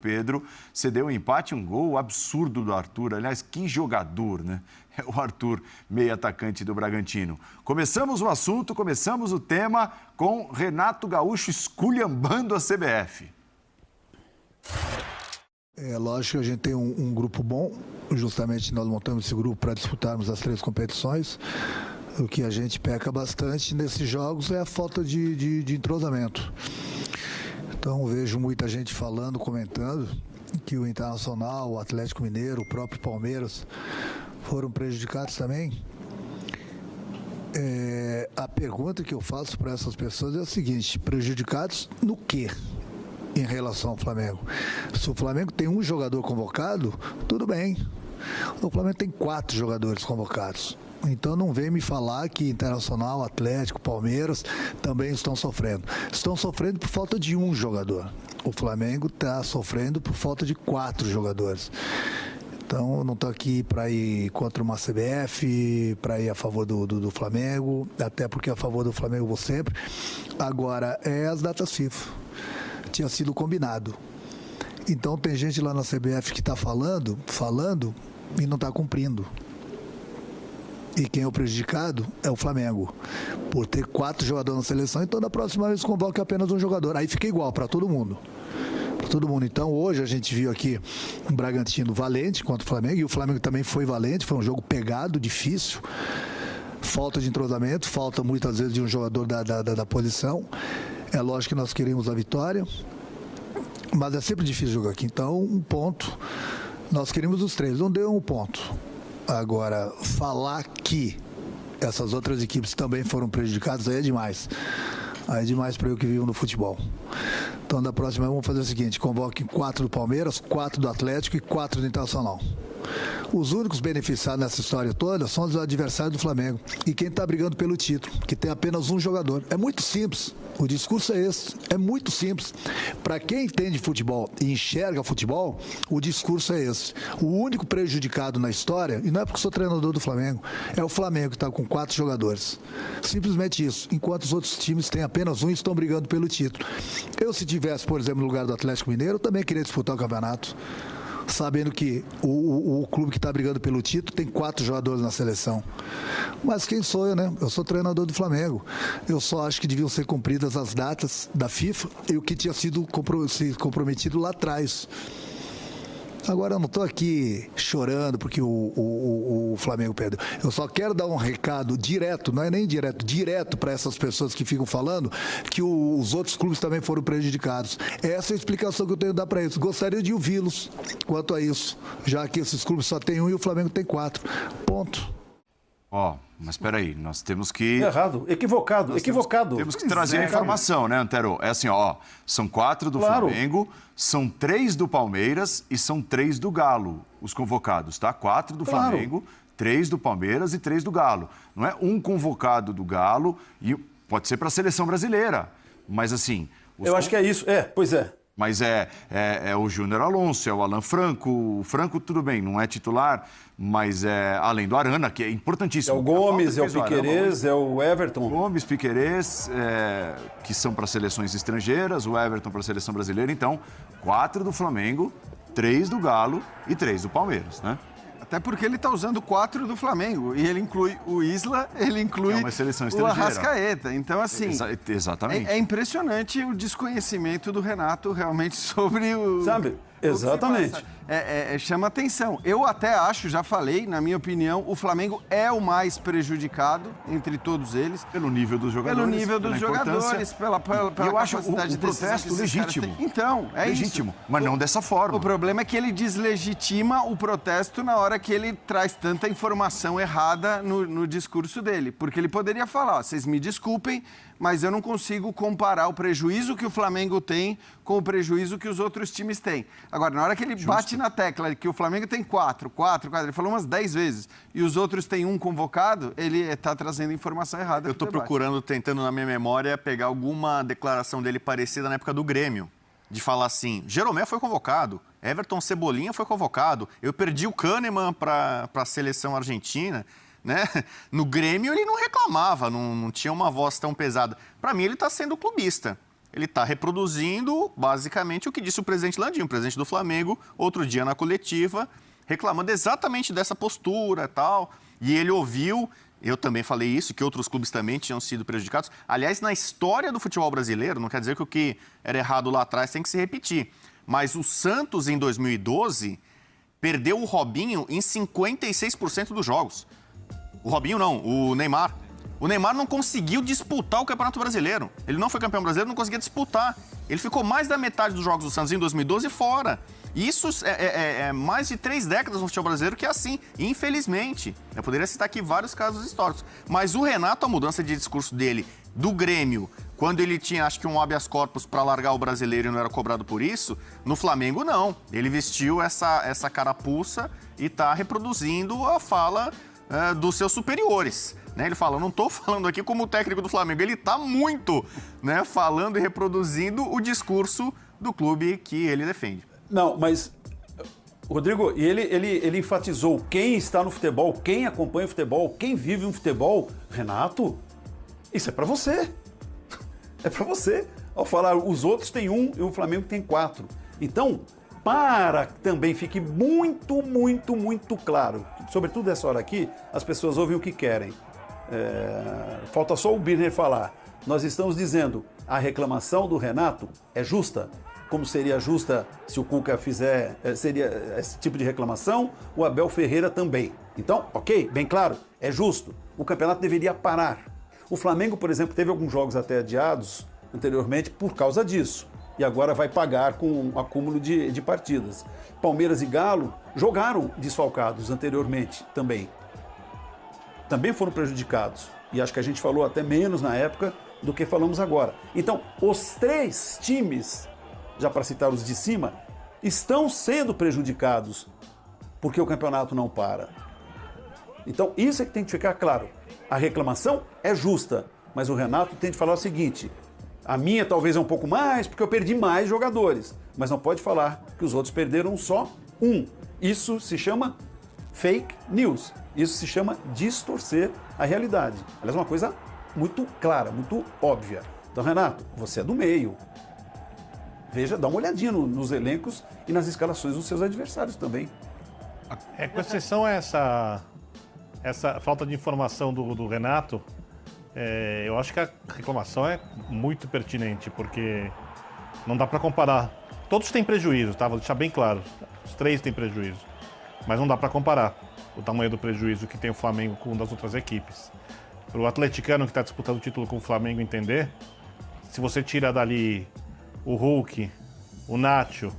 Pedro cedeu um empate, um gol absurdo do Arthur. Aliás, que jogador, né? É o Arthur, meio atacante do Bragantino. Começamos o assunto, começamos o tema com Renato Gaúcho esculhambando a CBF. É lógico que a gente tem um grupo bom, justamente nós montamos esse grupo para disputarmos as 3 competições. O que a gente peca bastante nesses jogos é a falta de entrosamento. Então vejo muita gente falando, comentando que o Internacional, o Atlético Mineiro, o próprio Palmeiras foram prejudicados também. A pergunta que eu faço para essas pessoas é a seguinte: prejudicados no quê? Em relação ao Flamengo. Se o Flamengo tem um jogador convocado, tudo bem. O Flamengo tem 4 jogadores convocados. Então não vem me falar que Internacional, Atlético, Palmeiras também estão sofrendo. Estão sofrendo por falta de um jogador. O Flamengo está sofrendo por falta de 4 jogadores. Então eu não estou aqui para ir contra uma CBF, para ir a favor do Flamengo, até porque a favor do Flamengo eu vou sempre. Agora, é as datas FIFA. Tinha sido combinado. Então tem gente lá na CBF que está falando e não está cumprindo. E quem é o prejudicado é o Flamengo, por ter 4 jogadores na seleção. Então da próxima vez convoca apenas um jogador. Aí fica igual para todo mundo. Para todo mundo. Então hoje a gente viu aqui um Bragantino valente contra o Flamengo, e o Flamengo também foi valente. Foi um jogo pegado, difícil. Falta de entrosamento, falta muitas vezes de um jogador da posição. É lógico que nós queremos a vitória, mas é sempre difícil jogar aqui. Então, um ponto, nós queremos os 3, não deu um ponto. Agora, falar que essas outras equipes também foram prejudicadas, aí é demais. Aí é demais para eu que vivo no futebol. Então, da próxima, vamos fazer o seguinte: convoque 4 do Palmeiras, 4 do Atlético e 4 do Internacional. Os únicos beneficiados nessa história toda são os adversários do Flamengo e quem está brigando pelo título, que tem apenas um jogador. É muito simples. O discurso é esse. É muito simples. Para quem entende futebol e enxerga futebol, o discurso é esse. O único prejudicado na história, e não é porque sou treinador do Flamengo, é o Flamengo, que está com 4 jogadores. Simplesmente isso. Enquanto os outros times têm apenas um e estão brigando pelo título. Eu, se tivesse, por exemplo, no lugar do Atlético Mineiro, eu também queria disputar o campeonato, sabendo que o clube que está brigando pelo título tem 4 jogadores na seleção. Mas quem sou eu, né? Eu sou treinador do Flamengo. Eu só acho que deviam ser cumpridas as datas da FIFA e o que tinha sido comprometido lá atrás. Agora eu não estou aqui chorando porque o Flamengo perdeu. Eu só quero dar um recado direto, não é nem indireto, direto para essas pessoas que ficam falando que os outros clubes também foram prejudicados. Essa é a explicação que eu tenho que dar para eles. Gostaria de ouvi-los quanto a isso, já que esses clubes só tem um e o Flamengo tem 4. Ponto. Mas espera aí, nós temos que... Errado, equivocado. Temos que trazer a informação, né, Antero? É assim, são 4 do Flamengo, são 3 do Palmeiras e são 3 do Galo, os convocados, tá? 4 do Flamengo, 3 do Palmeiras e 3 do Galo. Não é um convocado do Galo, e pode ser para a seleção brasileira, mas assim... Eu acho que é isso, pois é. Mas é o Júnior Alonso, é o Alan Franco. O Franco, tudo bem, não é titular, mas é além do Arana, que é importantíssimo. É o Gomes, é o Piquerez, é o Everton. Gomes, Piquerez, que são para seleções estrangeiras, o Everton para a seleção brasileira. Então, 4 do Flamengo, 3 do Galo e 3 do Palmeiras, né? Até porque ele está usando 4 do Flamengo. E ele inclui o Isla, ele inclui uma seleção o Arrascaeta. Então, assim, exatamente. É impressionante o desconhecimento do Renato realmente sobre o... Sabe? Exatamente. Chama atenção. Eu até acho, já falei, na minha opinião, o Flamengo é o mais prejudicado entre todos eles. Pelo nível dos jogadores. Pelo nível dos jogadores, pela eu acho capacidade o protesto legítimo. Então, legítimo, isso. Mas não dessa forma. O problema é que ele deslegitima o protesto na hora que ele traz tanta informação errada no discurso dele. Porque ele poderia falar, vocês me desculpem, mas eu não consigo comparar o prejuízo que o Flamengo tem com o prejuízo que os outros times têm. Agora, na hora que ele bate na tecla que o Flamengo tem 4, ele falou umas 10 vezes, e os outros têm um convocado, ele está trazendo informação errada. Eu estou procurando, tentando na minha memória, pegar alguma declaração dele parecida na época do Grêmio, de falar assim, Jeromel foi convocado, Everton Cebolinha foi convocado, eu perdi o Kahneman para a seleção argentina, né? No Grêmio ele não reclamava, não tinha uma voz tão pesada. Para mim ele está sendo clubista. ele está reproduzindo basicamente o que disse o presidente Landim, o presidente do Flamengo, outro dia na coletiva, reclamando exatamente dessa postura e tal. E ele ouviu, eu também falei isso, que outros clubes também tinham sido prejudicados. Aliás, na história do futebol brasileiro, não quer dizer que o que era errado lá atrás tem que se repetir. Mas o Santos, em 2012, perdeu o Robinho em 56% dos jogos. O Robinho não, o Neymar. O Neymar não conseguiu disputar o Campeonato Brasileiro. Ele não foi campeão brasileiro, não conseguia disputar. Ele ficou mais da metade dos jogos do Santos em 2012 fora. E isso é mais de 3 décadas no futebol brasileiro que é assim, infelizmente. Eu poderia citar aqui vários casos históricos. Mas o Renato, a mudança de discurso dele, do Grêmio, quando ele tinha, acho que um habeas corpus para largar o brasileiro e não era cobrado por isso, no Flamengo não. Ele vestiu essa carapuça e está reproduzindo a fala dos seus superiores. Né? Ele fala, eu não estou falando aqui como técnico do Flamengo, ele está muito, né, falando e reproduzindo o discurso do clube que ele defende. Não, mas, Rodrigo, ele enfatizou quem está no futebol, quem acompanha o futebol, quem vive um futebol. Renato, isso é para você. É para você. Ao falar, os outros têm 1 e o Flamengo tem 4. Então, para que também fique muito, muito, muito claro, sobretudo nessa hora aqui, as pessoas ouvem o que querem. Falta só o Birner falar. Nós estamos dizendo, a reclamação do Renato é justa. Como seria justa se o Cuca fizer, seria esse tipo de reclamação, o Abel Ferreira também. Então, ok, bem claro, é justo. O campeonato deveria parar. O Flamengo, por exemplo, teve alguns jogos até adiados anteriormente por causa disso. E agora vai pagar com um acúmulo de partidas. Palmeiras e Galo jogaram desfalcados anteriormente também. Também foram prejudicados. E acho que a gente falou até menos na época do que falamos agora. Então, os 3 times, já para citar os de cima, estão sendo prejudicados porque o campeonato não para. Então, isso é que tem que ficar claro. A reclamação é justa, mas o Renato tem que falar o seguinte, a minha talvez é um pouco mais, porque eu perdi mais jogadores, mas não pode falar que os outros perderam só 1. Isso se chama fake news. Isso se chama distorcer a realidade. Aliás, uma coisa muito clara, muito óbvia. Então, Renato, você é do meio. Veja, dá uma olhadinha nos elencos e nas escalações dos seus adversários também. Com exceção a essa falta de informação do Renato, eu acho que a reclamação é muito pertinente, porque não dá para comparar. Todos têm prejuízo, tá? Vou deixar bem claro. Os 3 têm prejuízo. Mas não dá para comparar o tamanho do prejuízo que tem o Flamengo com o das outras equipes. Para o atleticano que está disputando o título com o Flamengo entender, se você tira dali o Hulk, o Nacho,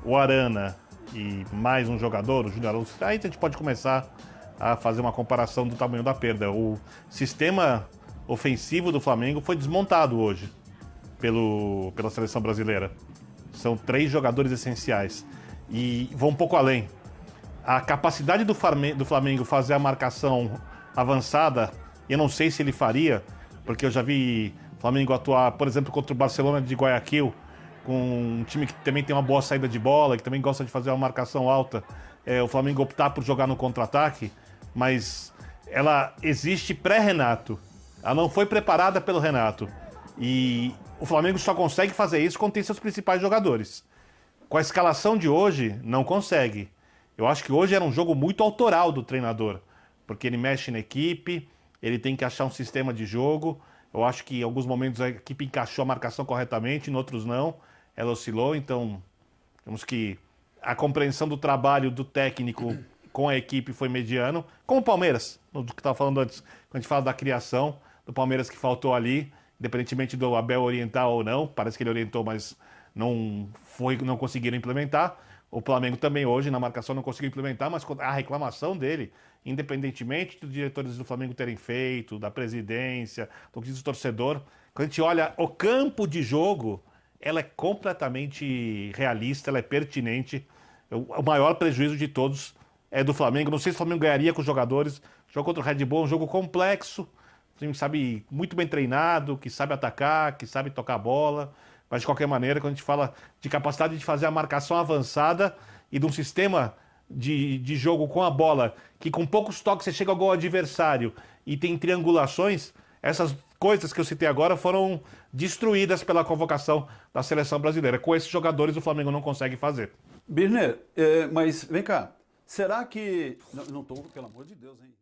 o Arana e mais um jogador, o Júnior Alonso, aí a gente pode começar a fazer uma comparação do tamanho da perda. O sistema ofensivo do Flamengo foi desmontado hoje pela seleção brasileira. São 3 jogadores essenciais. E vou um pouco além. A capacidade do Flamengo fazer a marcação avançada, eu não sei se ele faria, porque eu já vi o Flamengo atuar, por exemplo, contra o Barcelona de Guayaquil, com um time que também tem uma boa saída de bola, que também gosta de fazer uma marcação alta. O Flamengo optar por jogar no contra-ataque, mas ela existe pré-Renato. Ela não foi preparada pelo Renato. E o Flamengo só consegue fazer isso quando tem seus principais jogadores. Com a escalação de hoje, não consegue. Eu acho que hoje era um jogo muito autoral do treinador, porque ele mexe na equipe, ele tem que achar um sistema de jogo. Eu acho que em alguns momentos a equipe encaixou a marcação corretamente, em outros não. Ela oscilou, então temos que a compreensão do trabalho do técnico com a equipe foi mediano, como o Palmeiras, do que estava falando antes, quando a gente fala da criação do Palmeiras que faltou ali, independentemente do Abel orientar ou não, parece que ele orientou, mas não conseguiram implementar. O Flamengo também hoje na marcação não conseguiu implementar, mas a reclamação dele, independentemente dos diretores do Flamengo terem feito, da presidência, do que diz o torcedor, quando a gente olha o campo de jogo, ela é completamente realista, ela é pertinente. O maior prejuízo de todos é do Flamengo. Não sei se o Flamengo ganharia com os jogadores. O jogo contra o Red Bull é um jogo complexo, o time sabe, muito bem treinado, que sabe atacar, que sabe tocar a bola. Mas, de qualquer maneira, quando a gente fala de capacidade de fazer a marcação avançada e de um sistema de jogo com a bola, que com poucos toques você chega ao gol adversário e tem triangulações, essas coisas que eu citei agora foram destruídas pela convocação da seleção brasileira. Com esses jogadores, o Flamengo não consegue fazer. Birner, mas vem cá, será que... Não tô, pelo amor de Deus, hein?